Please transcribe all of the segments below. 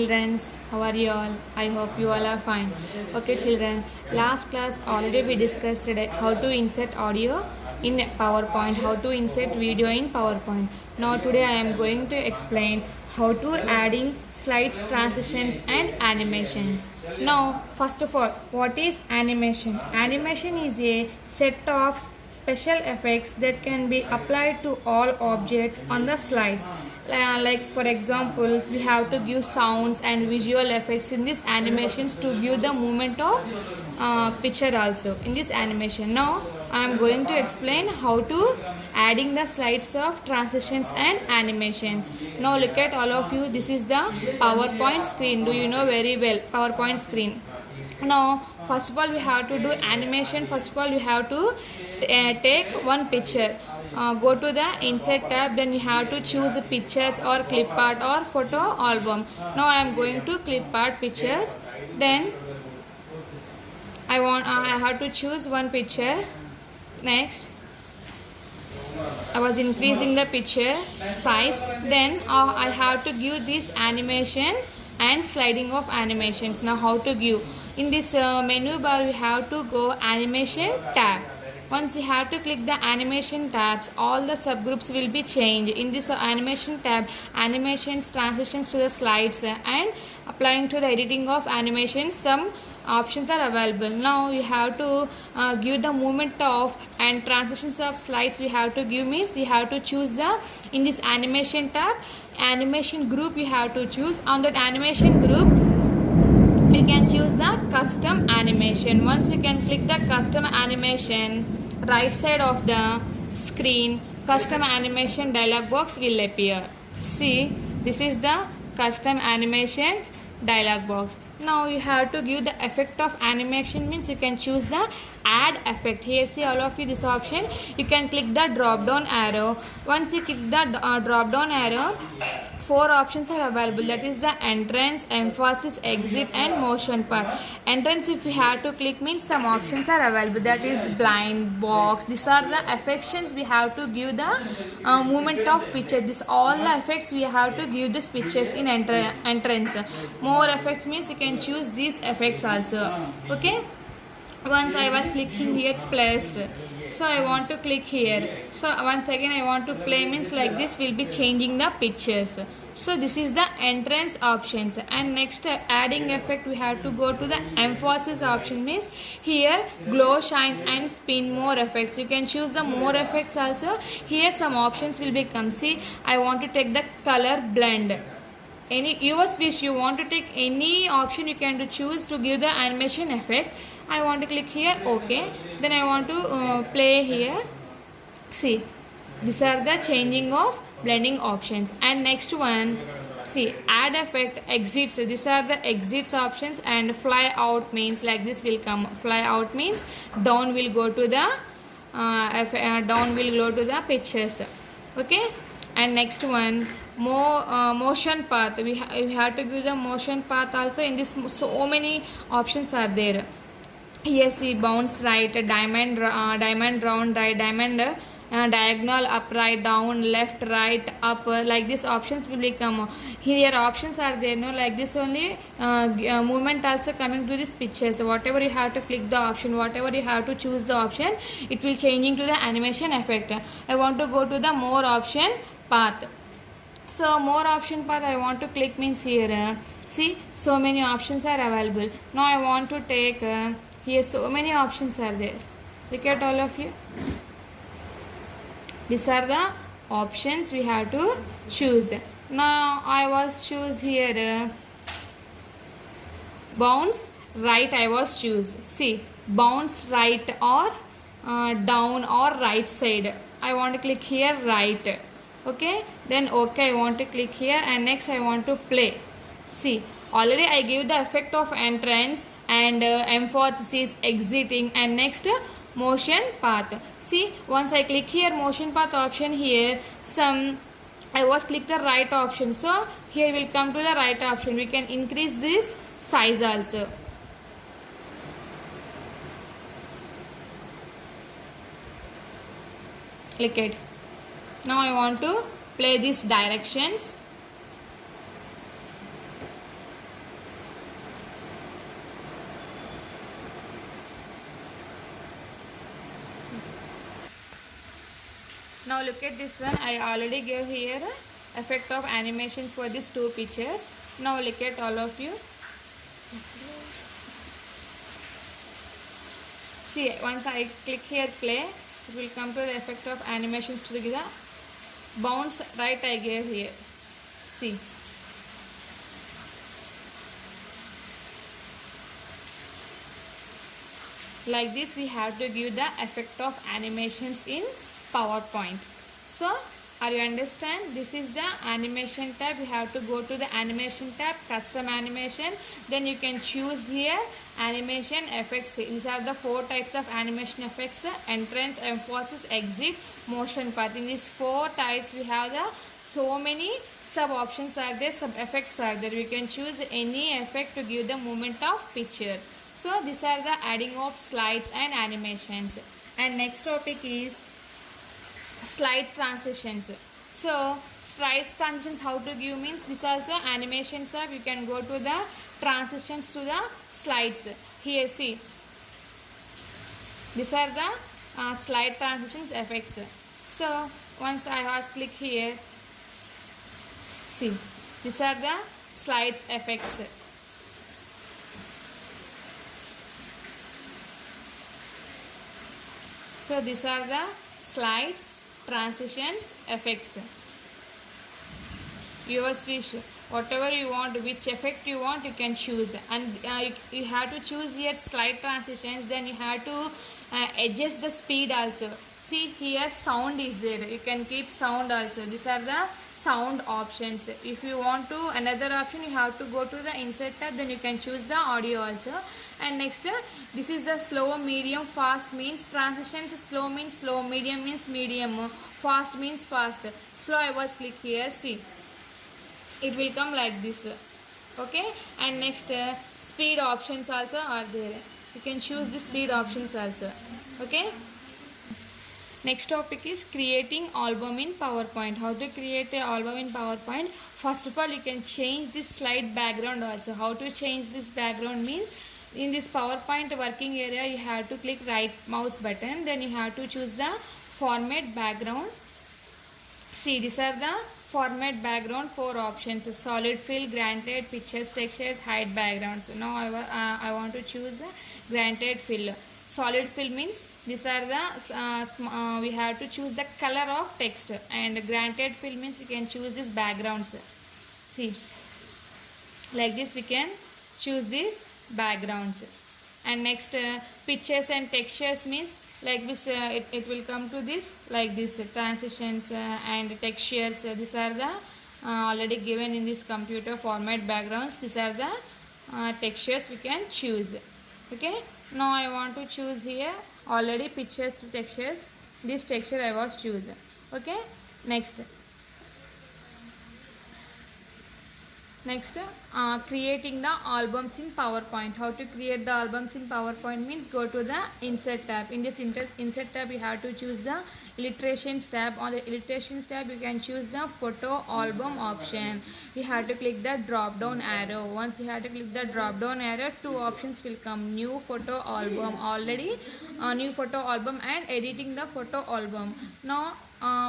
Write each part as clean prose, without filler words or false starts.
children, how are you all? I hope you all are fine. Okay children, last class already we discussed today how to insert audio in PowerPoint, how to insert video in PowerPoint. Now today I am going to explain how to adding slides, transitions and animations. Now first of all, what is animation? Animation is a set of special effects that can be applied to all objects on the slides. Like for examples, we have to give sounds and visual effects in these animations to give the movement of picture also in this animation. Now I am going to explain how to adding the slides of transitions and animations. Now look at all of you, this is the PowerPoint screen. Do you know very well PowerPoint screen? Now first of all we have to do animation. First of all you have to take one picture. Go to the insert tab, then you have to choose pictures or clip art or photo album. Now I am going to clip art pictures. Then I have to choose one picture. Next I was increasing the picture size. Then I have to give this animation and sliding of animations. Now how to give? In this menu bar we have to go animation tab. Once you have to click the animation tabs, all the subgroups will be changed. In this animation tab, animations, transitions to the slides and applying to the editing of animations, some options are available. Now you have to give the movement of and transitions of slides. We have to give means you have to choose the in this animation tab, animation group you have to choose. On that animation group you can choose the custom animation. Once you can click the custom animation, right side of the screen custom animation dialog box will appear. See, this is the custom animation dialog box. Now you have to give the effect of animation, means you can choose the add effect. Here see all of you this option, you can click the drop down arrow. Once you click the drop down arrow, 4 options are available, that is the entrance, emphasis, exit and motion part. Entrance if you have to click means some options are available, that is blind, box. These are the affections we have to give the movement of picture. This all the effects we have to give these pictures in entrance. More effects means you can choose these effects also. Okay, once I was clicking here plus, so I want to click here. So once again I want to play means like this will be changing the pictures. So this is the entrance options. And next adding effect we have to go to the emphasis option, means here glow, shine and spin, more effects. You can choose the more effects also. Here some options will become. See, I want to take the color blend. Any yours wish, you want to take any option you can to choose to give the animation effect. I want to click here OK. Then I want to play here. See, these are the changing of blending options. And next one, see, add effect, exits. These are the exits options. And fly out means like this will come. Fly out means down will go to the pictures. Okay. And next one, motion path. We have to give the motion path also. In this so many options are there. Here see, bounce right, diamond round right, diamond diagonal, upright, down, left, right, up, like this options will become. Here options are there, no, like this only movement also coming to this picture. So whatever you have to click the option, whatever you have to choose the option, it will changing to the animation effect. I want to go to the more option path. So more option path I want to click means here see, so many options are available. Now I want to take here so many options are there. Look at all of you. These are the options we have to choose. Now I was choose here bounce right. I was choose. See, bounce right or down or right side. I want to click here right. Okay, then okay, I want to click here and next I want to play. See, already I gave the effect of entrance and emphasis, exiting and next motion path. See, once I click here motion path option, here some I was click the right option, so here will come to the right option. We can increase this size also. Click it. Now I want to play these directions. Now look at this one. I already gave here effect of animations for these two pictures. Now look at all of you. See, once I click here play, it will come to the effect of animations to the bounce right I gave here. See. Like this we have to give the effect of animations in PowerPoint. So are you understand? This is the animation tab. You have to go to the animation tab, custom animation. Then you can choose here animation effects. These are the 4 types of animation effects: entrance, emphasis, exit, motion path. In these 4 types we have the so many sub options are there, sub effects are there. We can choose any effect to give the movement of picture. So these are the adding of slides and animations. And next topic is slide transitions. So slide transitions, how to give means this also animations are. You can go to the transitions to the slides. Here see, these are the slide transitions effects. So once I was click here, see, these are the slides effects. So these are the slides transitions effects. Yours wish, whatever you want, which effect you want, you can choose. And you have to choose here slide transitions. Then you have to adjust the speed also. See here sound is there. You can keep sound also. These are the sound options. If you want to another option, you have to go to the insert tab. Then you can choose the audio also. And next, this is the slow, medium, fast means transitions. Slow means slow, medium means medium, fast means fast. Slow I was click here. See, it will come like this. Okay. And next, speed options also are there. You can choose the speed options also. Okay. Next topic is creating album in PowerPoint. How to create an album in PowerPoint? First of all, you can change this slide background also. How to change this background means, in this PowerPoint working area, you have to click right mouse button. Then you have to choose the format background. See, these are the format background 4 options: solid fill, granted, pictures, textures, hide background. So now I want to choose granted fill. Solid fill means these are the we have to choose the color of text, and granted fill means you can choose this backgrounds. See, like this we can choose these backgrounds. And next, pictures and textures means like this, it will come to this like this, transitions and textures. These are the already given in this computer format backgrounds. These are the textures we can choose. Okay, now I want to choose here already pictures to textures. This texture I was choosing. Okay, next creating the albums in PowerPoint. How to create the albums in PowerPoint means, go to the insert tab. In this insert tab you have to choose the illustrations tab. On the illustrations tab you can choose the photo album option. You have to click the drop down arrow. Once you have to click the drop down arrow, 2 options will come: new photo album, already new photo album, and editing the photo album. Now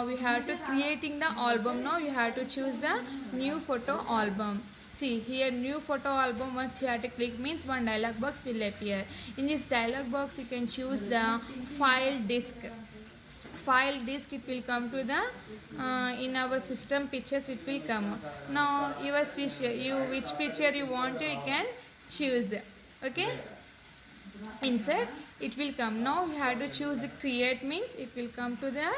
we have to creating the album. Now you have to choose the new photo album. See here, new photo album. Once you have to click means one dialog box will appear. In this dialog box you can choose the file disk. File disk, it will come to the in our system pictures it will come. Now your switch, which picture you want to, you can choose. Okay, insert, it will come. Now you have to choose create means it will come to the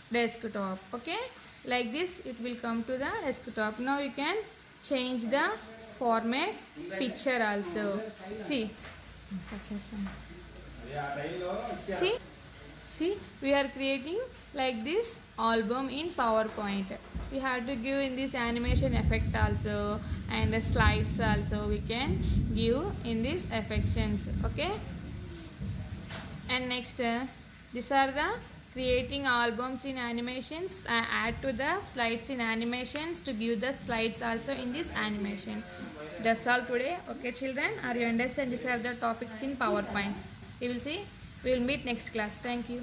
desktop. Okay, like this it will come to the desktop. Now you can change the format picture also. See, see, we are creating like this album in PowerPoint. We have to give in this animation effect also, and the slides also we can give in these affections. Okay, and next, these are the creating albums in animations. Add to the slides in animations to give the slides also in this animation. That's all today. Okay children, are you understand? These are the topics in PowerPoint. We will see. We will meet next class. Thank you.